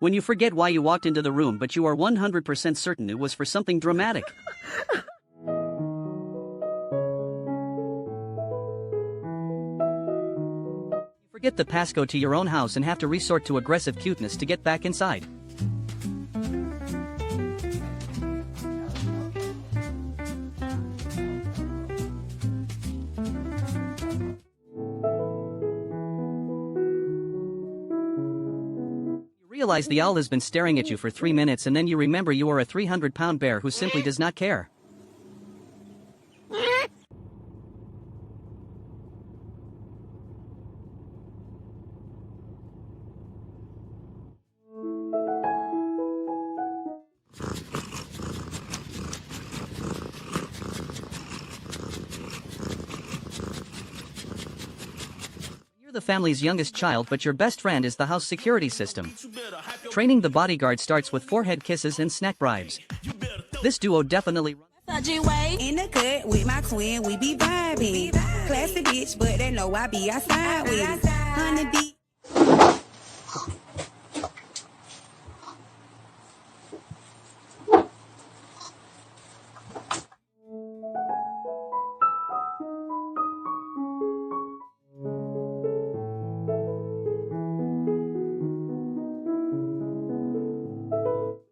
When you forget why you walked into the room but you are 100% certain it was for something dramatic. You forget the passcode to your own house and have to resort to aggressive cuteness to get back inside. Realize the owl has been staring at you for 3 minutes and then you remember you are a 300-pound bear who simply does not care. You're the family's youngest child but your best friend is the house security system. Training the bodyguard starts with forehead kisses and snack bribes. This duo definitely in the cut with my twin, we be vibing. Classy bitch, but they know I be outside with it. 100 deep.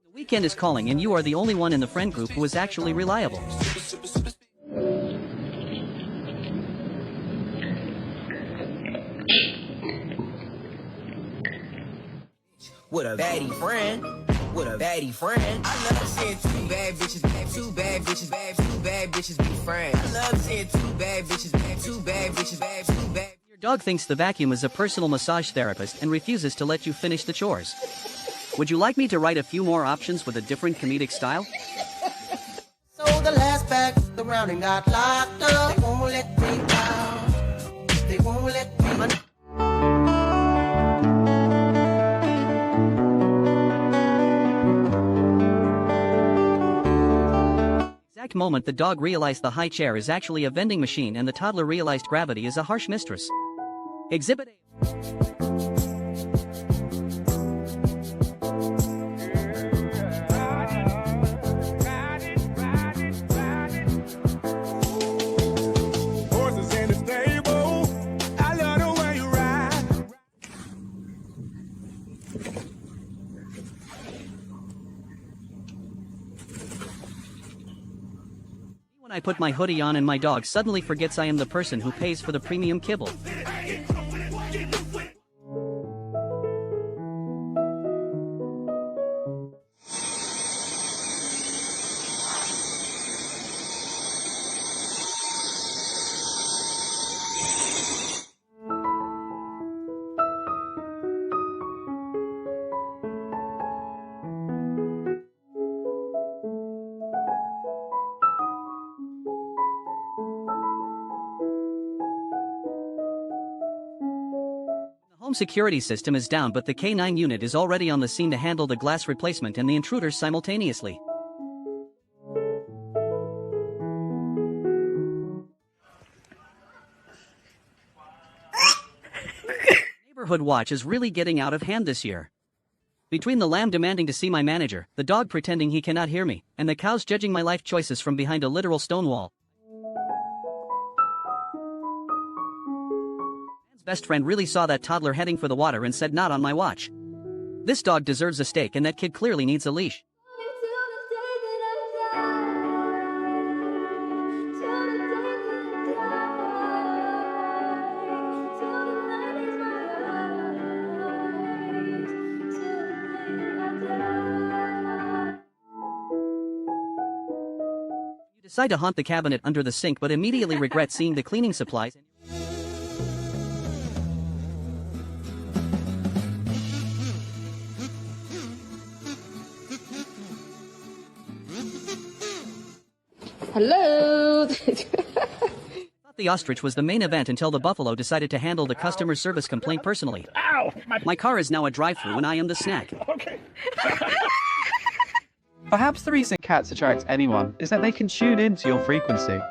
The weekend is calling and you are the only one in the friend group who is actually reliable. With a baddie friend, with a baddie friend. I love seeing two bad bitches be friends. I love seeing two bad bitches, two bad bitches. Your dog thinks the vacuum is a personal massage therapist and refuses to let you finish the chores. Would you like me to write a few more options with a different comedic style? So the last back the round and got locked up. They won't let me out. They won't let me. Exact moment the dog realized the high chair is actually a vending machine and the toddler realized gravity is a harsh mistress. Exhibit A. When I put my hoodie on and my dog suddenly forgets I am the person who pays for the premium kibble. Home security system is down but the K9 unit is already on the scene to handle the glass replacement and the intruders simultaneously. Neighborhood watch is really getting out of hand this year. Between the lamb demanding to see my manager, the dog pretending he cannot hear me, and the cows judging my life choices from behind a literal stone wall. Best friend really saw that toddler heading for the water and said not on my watch. This dog deserves a steak and that kid clearly needs a leash. You decide to haunt the cabinet under the sink but immediately regret seeing the cleaning supplies. Hello. Thought the ostrich was the main event until the buffalo decided to handle the customer service complaint personally. Ow! My car is now a drive-thru and I am the snack. Okay. Perhaps the reason cats attract anyone is that they can tune into your frequency.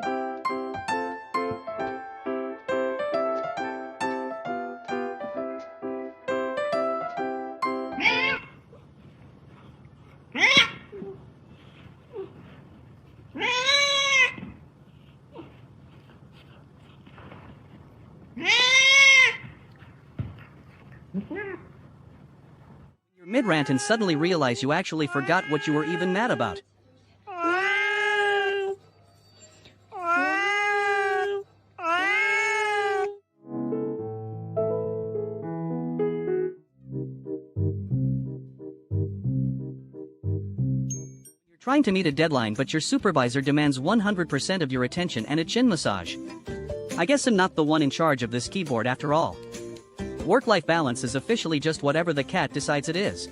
You're mid-rant and suddenly realize you actually forgot what you were even mad about. Trying to meet a deadline but your supervisor demands 100% of your attention and a chin massage. I guess I'm not the one in charge of this keyboard after all. Work-life balance is officially just whatever the cat decides it is.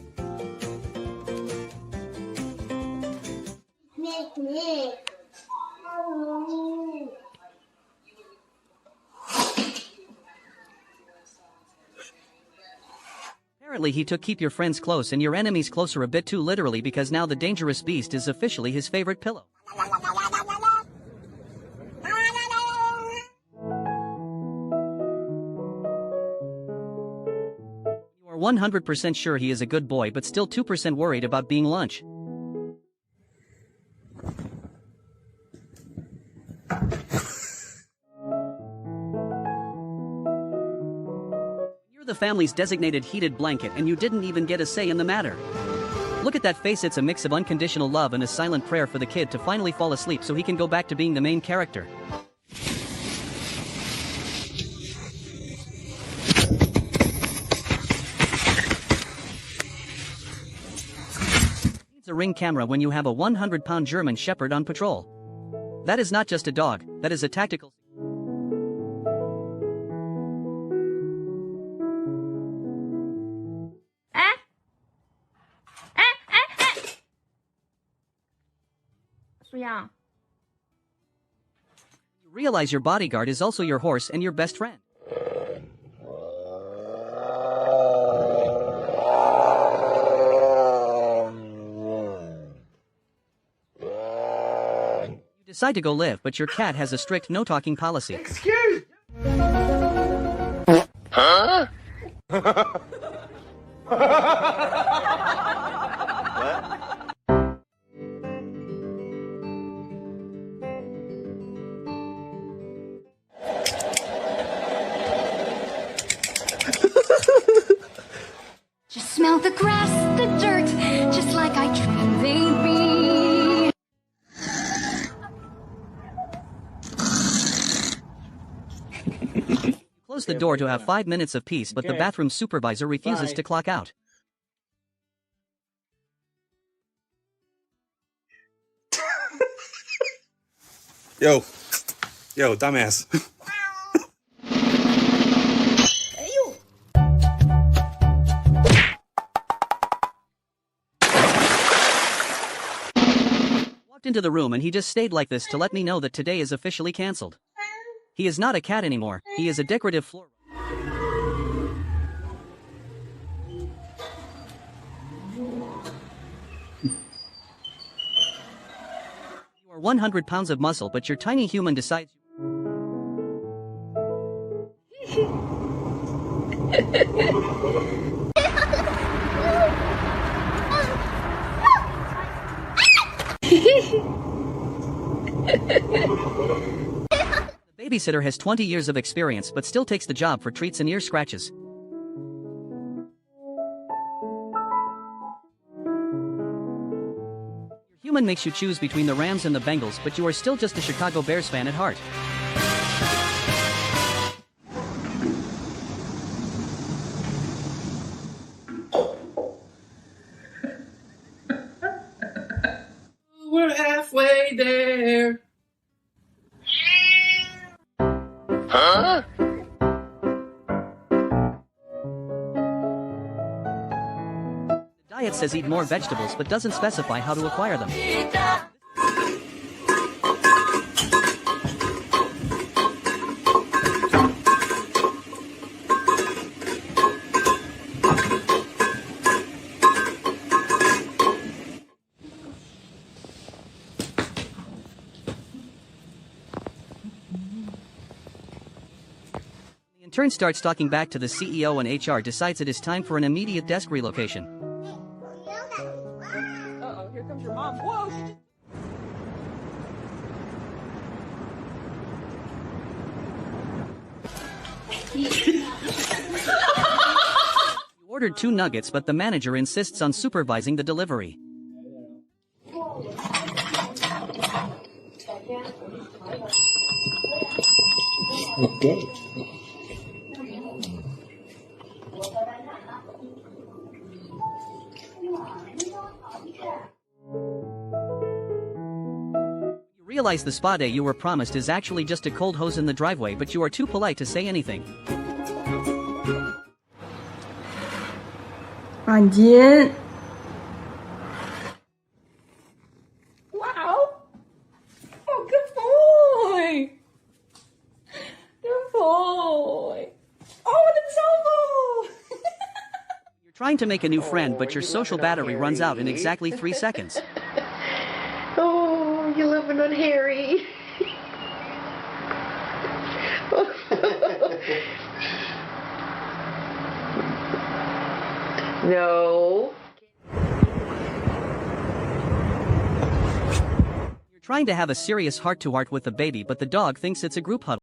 Apparently he took keep your friends close and your enemies closer a bit too literally because now the dangerous beast is officially his favorite pillow. You are 100% sure he is a good boy but still 2% worried about being lunch. The family's designated heated blanket and you didn't even get a say in the matter. Look at that face, it's a mix of unconditional love and a silent prayer for the kid to finally fall asleep so he can go back to being the main character. Needs a Ring camera when you have a 100-pound German Shepherd on patrol. That is not just a dog, that is a tactical... Yeah. You realize your bodyguard is also your horse and your best friend. You decide to go live, but your cat has a strict no-talking policy. Excuse. Huh? Just smell the grass, the dirt, just like I dreamed they'd be. Close the door to have 5 minutes of peace, but the bathroom supervisor refuses to clock out. Yo, dumbass. Walked into the room and he just stayed like this to let me know that today is officially cancelled. He is not a cat anymore, he is a decorative floor. You are 100 pounds of muscle, but your tiny human decides... The babysitter has 20 years of experience but still takes the job for treats and ear scratches. Your human makes you choose between the Rams and the Bengals, but you are still just a Chicago Bears fan at heart. We're halfway there. Huh? The diet says eat more vegetables but doesn't specify how to acquire them. The intern starts talking back to the CEO and HR decides it is time for an immediate desk relocation. Uh-oh, here comes your mom. Whoa, she just... You Ordered 2 nuggets, but the manager insists on supervising the delivery. Okay. You realize the spa day you were promised is actually just a cold hose in the driveway, but you are too polite to say anything. 安金。Wow. Oh, good boy. Good boy. Oh, the elbow. You're trying to make a new friend, but your social battery runs out in exactly 3 seconds. Oh, you're loving on Harry. No. You're trying to have a serious heart-to-heart with the baby, but the dog thinks it's a group huddle.